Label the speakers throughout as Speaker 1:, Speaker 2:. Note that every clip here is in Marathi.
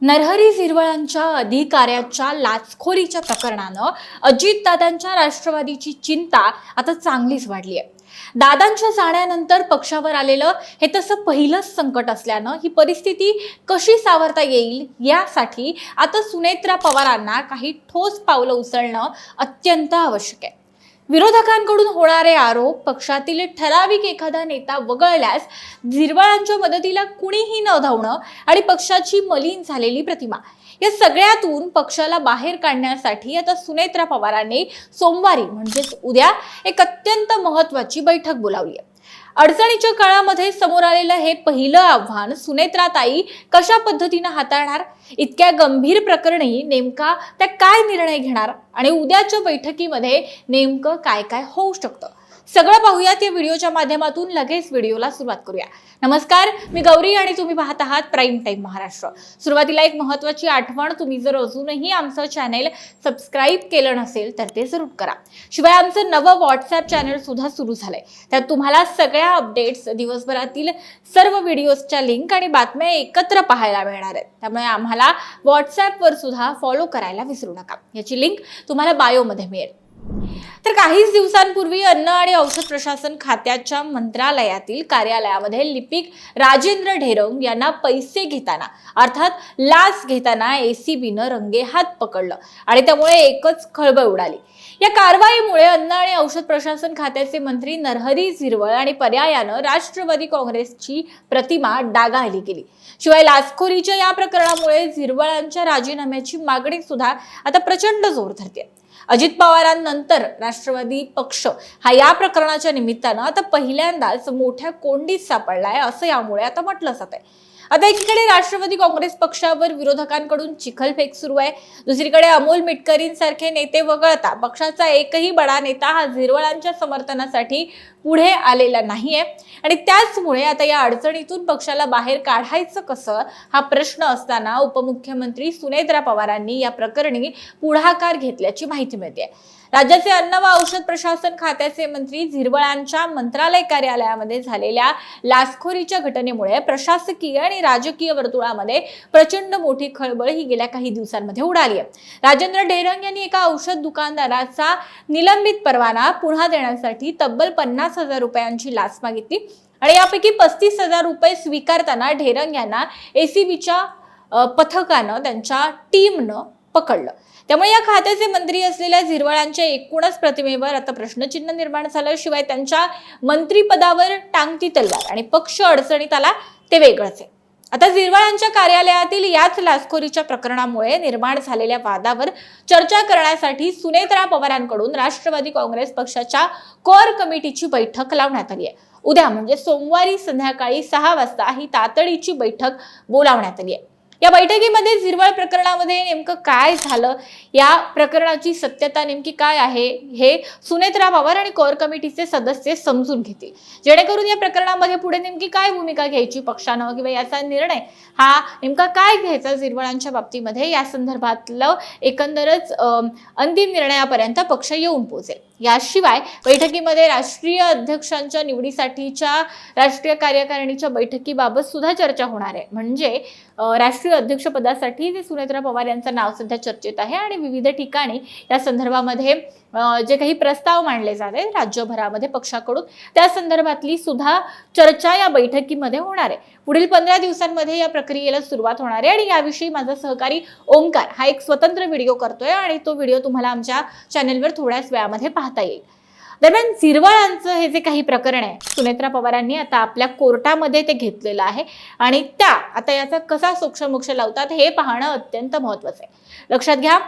Speaker 1: नरहरी झिरवळांच्या अधिकाऱ्याच्या लाचखोरीच्या प्रकरणानं अजितदादांच्या राष्ट्रवादीची चिंता आता चांगलीच वाढली आहे। दादांच्या जाण्यानंतर पक्षावर आलेलं हे तसं पहिलंच संकट असल्यानं ही परिस्थिती कशी सावरता येईल यासाठी आता सुनेत्रा पवारांना काही ठोस पावलं उचलणं अत्यंत आवश्यक आहे। विरोधकांकडून होणारे आरोप, पक्षातील ठराविक एखादा नेता वगळल्यास झिरवळांच्या मदतीला कुणीही न धावणं आणि पक्षाची मलिन झालेली प्रतिमा, या सगळ्यातून पक्षाला बाहेर काढण्यासाठी आता सुनेत्रा पवारांनी सोमवारी म्हणजेच उद्या एक अत्यंत महत्त्वाची बैठक बोलावली आहे। अडचणीच्या काळामध्ये समोर आलेलं हे पहिलं आव्हान सुनेत्राताई कशा पद्धतीने हाताळणार, इतक्या गंभीर प्रकरणी नेमका त्या काय निर्णय घेणार आणि उद्याच्या बैठकीमध्ये नेमकं काय काय होऊ शकतं, सगळं पाहूयात या व्हिडिओच्या माध्यमातून। लगेच व्हिडिओला सुरुवात करूया। नमस्कार, मी गौरी आणि तुम्ही पाहत आहात प्राईम टाइम महाराष्ट्र। सुरुवातीला एक महत्त्वाची आठवण, तुम्ही जर अजूनही आमचं चॅनल सबस्क्राईब केलं नसेल तर ते जरूर करा। शिवाय आमचं नवं व्हॉट्सअप चॅनल सुद्धा सुरू झालंय, त्यात तुम्हाला सगळ्या अपडेट्स, दिवसभरातील सर्व व्हिडिओजच्या लिंक आणि बातम्या एकत्र पाहायला मिळणार आहेत। त्यामुळे आम्हाला व्हॉट्सअपवर सुद्धा फॉलो करायला विसरू नका। याची लिंक तुम्हाला बायोमध्ये मिळेल। तर काहीच दिवसांपूर्वी अन्न आणि औषध प्रशासन खात्याच्या मंत्रालयातील कार्यालयामध्ये लिपिक राजेंद्र ढेरंग यांना पैसे घेताना अर्थात लाच घेताना एसीबीनं रंगेहात पकडलं आणि त्यामुळे एकच खळबळ उडाली। या कारवाईमुळे अन्न आणि औषध प्रशासन खात्याचे मंत्री नरहरी झिरवळ आणि पर्यायानं राष्ट्रवादी काँग्रेसची प्रतिमा डागाळली गेली। शिवाय लाचखोरीच्या या प्रकरणामुळे झिरवळांच्या राजीनाम्याची मागणी सुद्धा आता प्रचंड जोर धरते। अजित पवारांनंतर राष्ट्रवादी पक्ष हा या प्रकरणाच्या निमित्तानं आता पहिल्यांदाच मोठ्या कोंडीत सापडलाय, असं यामुळे आता म्हटलं जात आहे। आता एकीकडे राष्ट्रवादी काँग्रेस पक्षावर विरोधकांकडून चिखलफेक सुरू आहे, दुसरीकडे अमोल मिटकरींसारखे नेते वगळता पक्षाचा एकही बडा नेता हा झिरवळांच्या समर्थनासाठी पुढे आलेला नाहीये आणि त्याचमुळे आता या अडचणीतून पक्षाला बाहेर काढायचं कसं हा प्रश्न असताना उपमुख्यमंत्री सुनेत्रा पवारांनी या प्रकरणी पुढाकार घेतल्याची माहिती मिळते। राज्याचे अन्न व औषध प्रशासन खात्याचे मंत्री झिरवळांच्या मंत्रालय कार्यालयामध्ये झालेल्या लाचखोरीच्या घटनेमुळे प्रशासकीय आणि राजकीय वर्तुळामध्ये प्रचंड मोठी खळबळ ही गेल्या काही दिवसांमध्ये उडाली आहे। राजेंद्र ढेरंग यांनी एका औषध दुकानदाराचा निलंबित परवाना पुन्हा देण्यासाठी तब्बल 50,000 रुपयांची लाच मागितली आणि यापैकी 35,000 रुपये स्वीकारताना ढेरंग यांना एसीबीच्या पथकानं, त्यांच्या टीमनं पकडलं। त्यामुळे या खात्याचे मंत्री असलेल्या झिरवळांच्या एकूणच प्रतिमेवर आता प्रश्नचिन्ह निर्माण झालं। शिवाय त्यांच्या मंत्रिपदावर टांगती तलवार आणि पक्ष अडचणीत आला ते वेगळंच आहे। आता झिरवळांच्या कार्यालयातील याच लाचखोरीच्या प्रकरणामुळे निर्माण झालेल्या वादावर चर्चा करण्यासाठी सुनेत्रा पवारांकडून राष्ट्रवादी काँग्रेस पक्षाच्या कोर कमिटीची बैठक लावण्यात आली आहे। उद्या म्हणजे सोमवारी संध्याकाळी 6 वाजता ही तातडीची बैठक बोलावण्यात आली आहे। या बैठकीमध्ये झिरवळ प्रकरणामध्ये नेमकं काय झालं, या प्रकरणाची सत्यता नेमकी काय आहे हे सुनेत्रा पवार आणि कोर कमिटीचे सदस्य समजून घेतील, जेणेकरून या प्रकरणामध्ये पुढे नेमकी काय भूमिका घ्यायची पक्षानं किंवा याचा निर्णय हा नेमका काय घ्यायचा झिरवळांच्या बाबतीमध्ये, या संदर्भातलं एकंदरच अंतिम निर्णयापर्यंत पक्ष येऊन पोहोचेल। याशिवाय बैठकीमध्ये राष्ट्रीय अध्यक्षांच्या निवडीसाठीच्या राष्ट्रीय कार्यकारिणीच्या बैठकीबाबत सुद्धा चर्चा होणार आहे। म्हणजे राष्ट्रीय अध्यक्षपदासाठी जे सुनेत्रा पवार यांचं नाव सध्या चर्चेत आहे आणि विविध ठिकाणी या संदर्भामध्ये जे काही प्रस्ताव मांडले जात आहेत राज्यभरामध्ये पक्षाकडून, त्या संदर्भातली सुद्धा चर्चा या बैठकीमध्ये होणार आहे। पुढील 15 दिवसांमध्ये या प्रक्रियेला सुरुवात होणार आहे आणि याविषयी माझा सहकारी ओमकार हा एक स्वतंत्र व्हिडिओ करतोय आणि तो व्हिडिओ तुम्हाला आमच्या चॅनलवर थोड्याच वेळामध्ये पाहता येईल। दरम्यान झिरवळांचं हे जे काही प्रकरण आहे, सुनेत्रा पवारांनी आता आपल्या कोर्टामध्ये ते घेतलेलं आहे आणि त्या आता याचा कसा सोक्षमोक्ष लावतात हे पाहणं अत्यंत महत्त्वाचं आहे। लक्षात घ्या,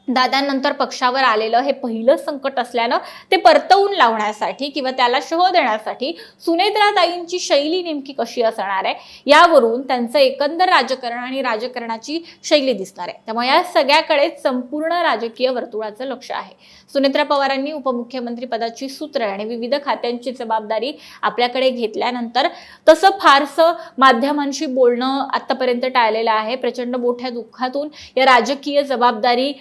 Speaker 1: दादांनंतर पक्षावर आलेलं हे पहिलं संकट असल्यानं ते परतवून लावण्यासाठी किंवा त्याला शह देण्यासाठी सुनेत्राताईंची शैली नेमकी कशी असणार आहे यावरून त्यांचं एकंदर राजकारण आणि राजकारणाची शैली दिसणार आहे। त्यामुळे या सगळ्याकडे संपूर्ण राजकीय वर्तुळाचं लक्ष आहे। सुनेत्रा पवारांनी उपमुख्यमंत्री पदाची सूत्र आणि विविध खात्यांची जबाबदारी आपल्याकडे घेतल्यानंतर तसं फारसं माध्यमांशी बोलणं आतापर्यंत टाळलेलं आहे। प्रचंड मोठ्या दुःखातून या राजकीय जबाबदारी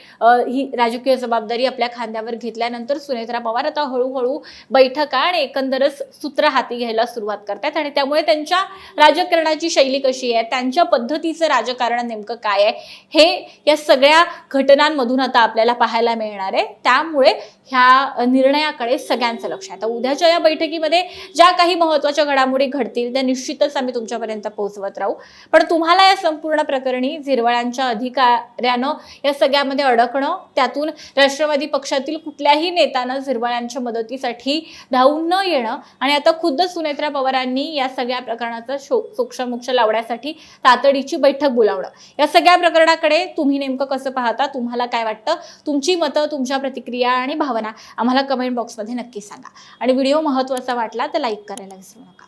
Speaker 1: ही राजकीय जबाबदारी आपल्या खांद्यावर घेतल्यानंतर सुनेत्रा पवार आता हळूहळू बैठका आणि एकंदरच सूत्र हाती घ्यायला सुरुवात करतात आणि त्यामुळे त्यांच्या राजकारणाची शैली कशी आहे, त्यांच्या पद्धतीचं राजकारण नेमकं काय आहे, हे या सगळ्या घटनांमधून आता आपल्याला पाहायला मिळणार आहे. त्यामुळे ह्या निर्णयाकडे सगळ्यांचं लक्ष आहे. आता उद्याच्या या बैठकीमध्ये ज्या काही महत्त्वाच्या घडामोडी घडतील त्या निश्चितच आम्ही तुमच्यापर्यंत पोहोचवत राहू. पण तुम्हाला या संपूर्ण प्रकरणी झिरवळांच्या अधिकाऱ्यानं या सगळ्यामध्ये अडकणं, त्यातून राष्ट्रवादी पक्षातील कुठल्याही नेत्यानं झिरवळांच्या मदतीसाठी धावून न येणं आणि आता खुद्द सुनेत्रा पवारांनी या सगळ्या प्रकरणाचा सोक्षमोक्ष लावण्यासाठी तातडीची बैठक बोलावणं, या सगळ्या प्रकरणाकडे तुम्ही नेमकं कसं पाहता, तुम्हाला काय वाटतं, तुमची मतं, तुमच्या प्रतिक्रिया आणि भावना आम्हाला कमेंट बॉक्समध्ये नक्की सांगा. आणि व्हिडिओ महत्त्वाचा वाटला तर लाईक करायला विसरू नका.